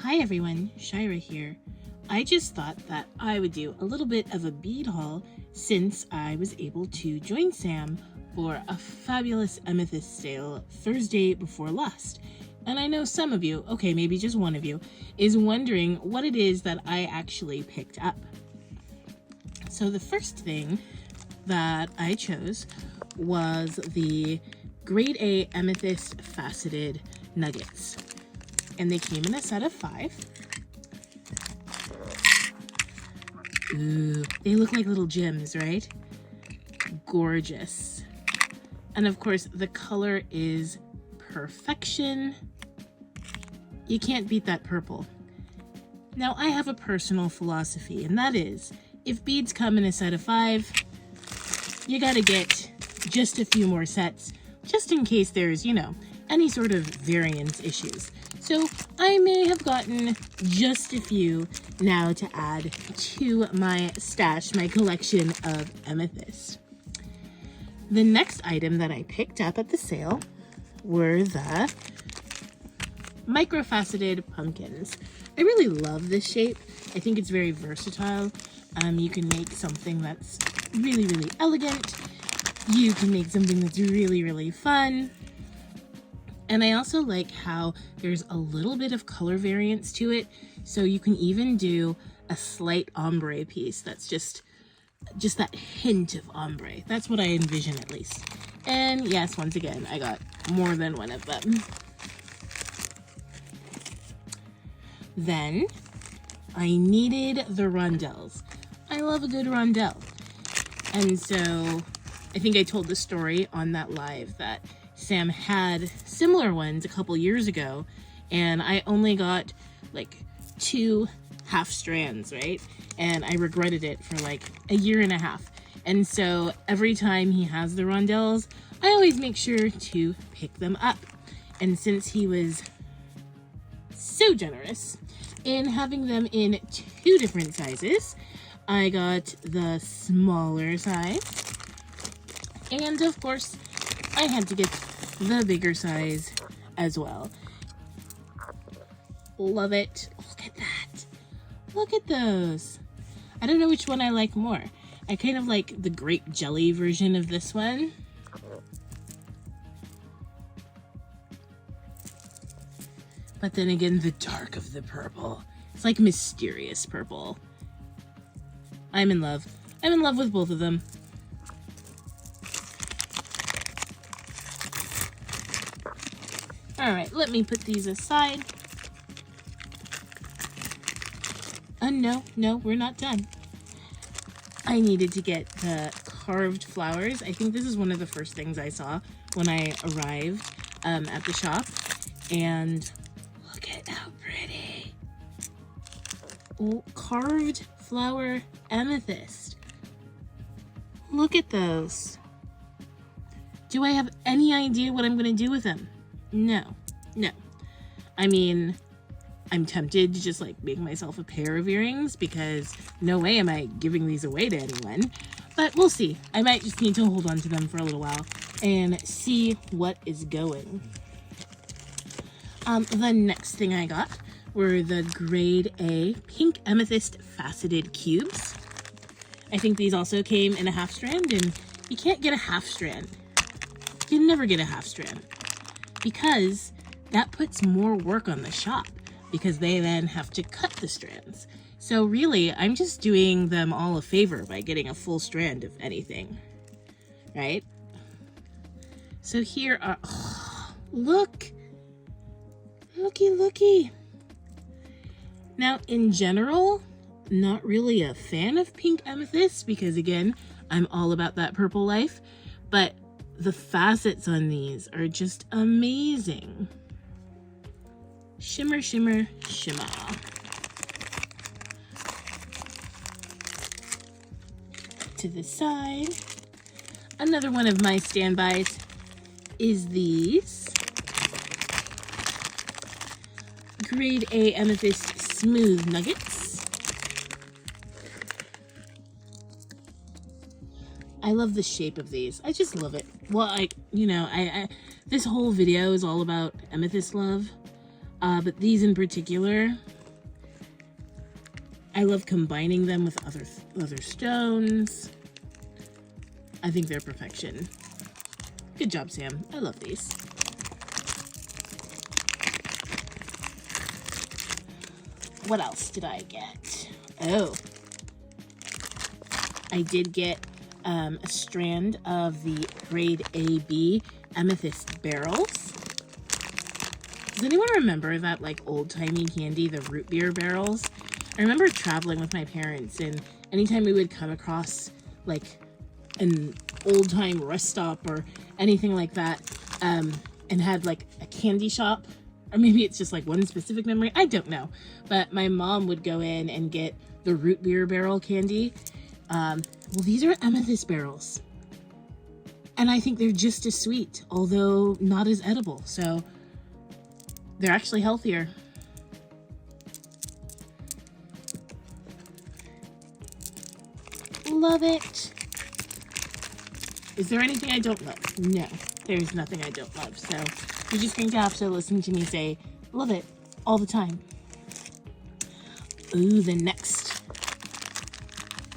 Hi everyone, Shira here. I just thought that I would do a little bit of a bead haul since I was able to join Sam for a fabulous Amethyst sale Thursday before last. And I know some of you, okay, maybe just one of you, is wondering what it is that I actually picked up. So the first thing that I chose was the Grade A Amethyst Faceted Nuggets. And they came in a set of 5. Ooh, they look like little gems, right? Gorgeous. And of course, the color is perfection. You can't beat that purple. Now, I have a personal philosophy, and that is, if beads come in a set of 5, you gotta get just a few more sets, just in case there's, any sort of variance issues. So I may have gotten just a few now to add to my stash, my collection of amethyst. The next item that I picked up at the sale were the microfaceted pumpkins. I really love this shape. I think it's very versatile. You can make something that's really, really elegant. You can make something that's really, really fun. And I also like how there's a little bit of color variance to it. So you can even do a slight ombre piece that's just that hint of ombre. That's what I envision, at least. And yes, once again, I got more than one of them. Then I needed the rondelles. I love a good rondelle. And so I think I told the story on that live that Sam had similar ones a couple years ago, and I only got like 2 half strands, right? And I regretted it for like a year and a half. And so every time he has the rondelles, I always make sure to pick them up. And since he was so generous in having them in 2 different sizes, I got the smaller size. And of course, I had to get the bigger size as well. Love it. Look at that. Look at those. I don't know which one I like more. I kind of like the grape jelly version of this one. But then again, the dark of the purple. It's like mysterious purple. I'm in love. I'm in love with both of them. All right, let me put these aside. No, we're not done. I needed to get the carved flowers. I think this is one of the first things I saw when I arrived at the shop. And look at how pretty. Oh, carved flower amethyst. Look at those. Do I have any idea what I'm going to do with them? No. I mean, I'm tempted to just like make myself a pair of earrings because no way am I giving these away to anyone. But we'll see. I might just need to hold on to them for a little while and see what is going. The next thing I got were the Grade A Pink Amethyst Faceted Cubes. I think these also came in a half strand, and you can't get a half strand. You never get a half strand because that puts more work on the shop because they then have to cut the strands. So really, I'm just doing them all a favor by getting a full strand of anything, right? So here are, look, looky. Now, in general, not really a fan of pink amethyst because again, I'm all about that purple life, but the facets on these are just amazing. Shimmer, shimmer, shimmer. To the side. Another one of my standbys is these Grade A Amethyst Smooth Nuggets. I love the shape of these. I just love it. Well, this whole video is all about amethyst love, but these in particular, I love combining them with other stones. I think they're perfection. Good job, Sam. I love these. What else did I get? Oh, I did get a strand of the grade AB Amethyst barrels. Does anyone remember that like old-timey candy, the root beer barrels? I remember traveling with my parents, and anytime we would come across like an old-time rest stop or anything like that, and had like a candy shop, or maybe it's just like one specific memory, I don't know, but my mom would go in and get the root beer barrel candy. Well, these are amethyst barrels, and I think they're just as sweet, although not as edible, so they're actually healthier. Love it. Is there anything I don't love? No, there's nothing I don't love. So you're just going to have to listen to me say, love it, all the time. Ooh, the next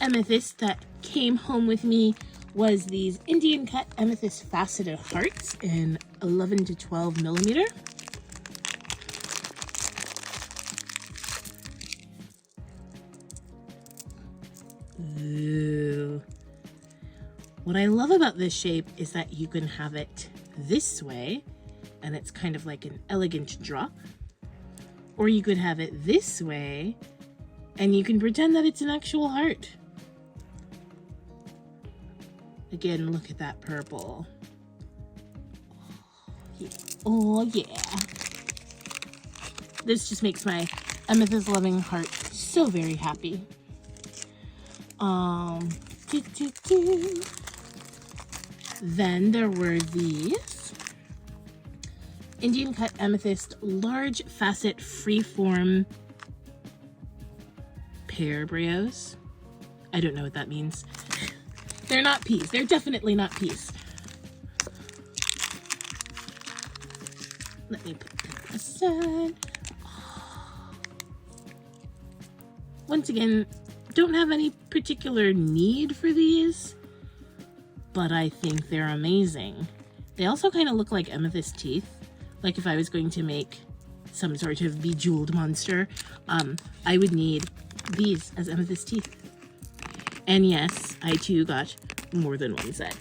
amethyst that came home with me was these Indian cut amethyst faceted hearts in 11 to 12 millimeter. Ooh. What I love about this shape is that you can have it this way, and it's kind of like an elegant drop. Or you could have it this way, and you can pretend that it's an actual heart. Again, look at that purple. Oh yeah. This just makes my amethyst loving heart so very happy. Then there were these Indian cut amethyst large facet freeform pear brios. I don't know what that means. They're not peas. They're definitely not peas. Let me put them aside. Once again, don't have any particular need for these, but I think they're amazing. They also kind of look like amethyst teeth. Like if I was going to make some sort of bejeweled monster, I would need these as amethyst teeth. And yes, I too got more than one set.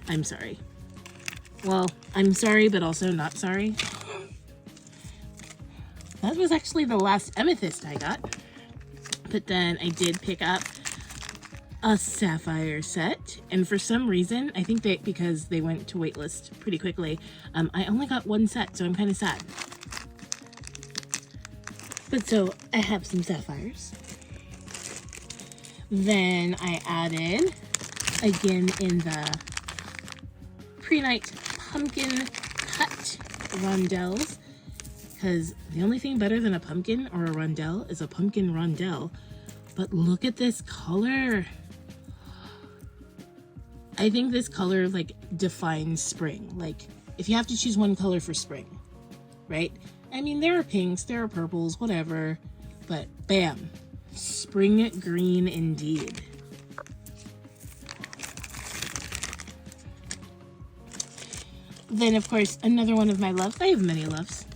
I'm sorry. Well, I'm sorry, but also not sorry. That was actually the last amethyst I got. But then I did pick up a sapphire set, and for some reason, I think because they went to waitlist pretty quickly, I only got one set, so I'm kind of sad. But so I have some sapphires. Then I added, again in the pre-night pumpkin cut rondelles, because the only thing better than a pumpkin or a rondelle is a pumpkin rondelle. But look at this color. I think this color like defines spring. Like if you have to choose one color for spring, right? I mean, there are pinks, there are purples, whatever, but bam, spring green indeed. Then of course, another one of my loves, I have many loves,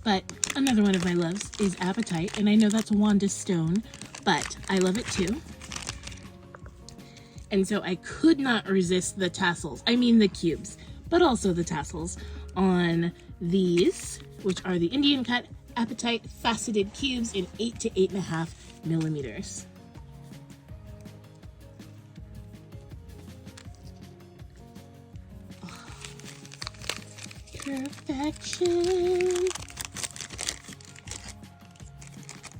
but another one of my loves is Apatite, and I know that's Wanda Stone, but I love it too. And so I could not resist the tassels, I mean the cubes, but also the tassels on these, which are the Indian cut Apatite faceted cubes in 8 to 8.5 millimeters. Oh, perfection.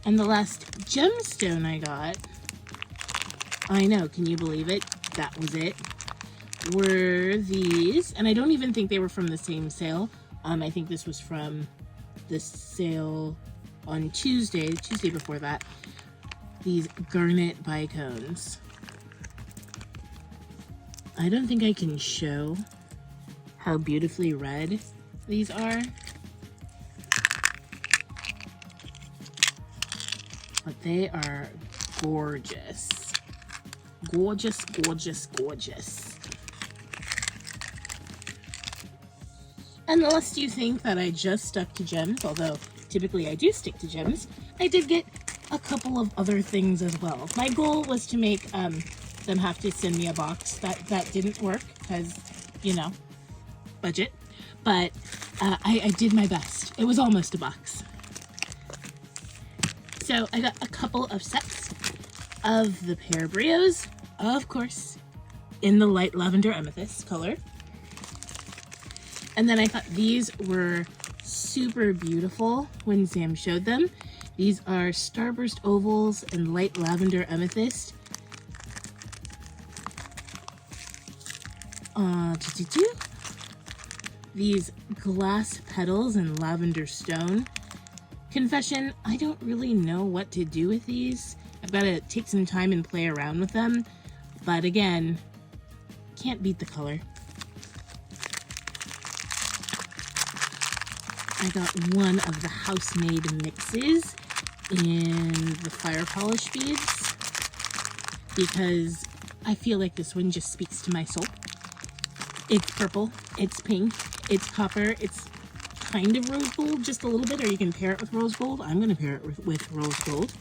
And the last gemstone I got, I know, can you believe it? That was it. Were these, and I don't even think they were from the same sale. I think this was from the sale on Tuesday before that. These garnet bicones. I don't think I can show how beautifully red these are. but they are gorgeous. Gorgeous, gorgeous, gorgeous. Unless you think that I just stuck to gems, although typically I do stick to gems, I did get a couple of other things as well. My goal was to make them have to send me a box. That didn't work because, you know, budget. But I did my best. It was almost a box. So I got a couple of sets of the pear brios, of course, in the light lavender amethyst color. And then I thought these were super beautiful when Sam showed them. These are starburst ovals in light lavender amethyst. These glass petals in lavender stone. Confession, I don't really know what to do with these. I've got to take some time and play around with them. But again, can't beat the color. I got one of the house-made mixes in the fire polish beads because I feel like this one just speaks to my soul. It's purple, it's pink, it's copper, it's kind of rose gold, just a little bit, or you can pair it with rose gold. I'm going to pair it with rose gold.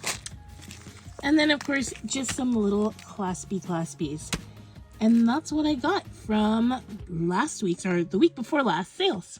And then, of course, just some little claspies. And that's what I got from last week's, or the week before last, sales.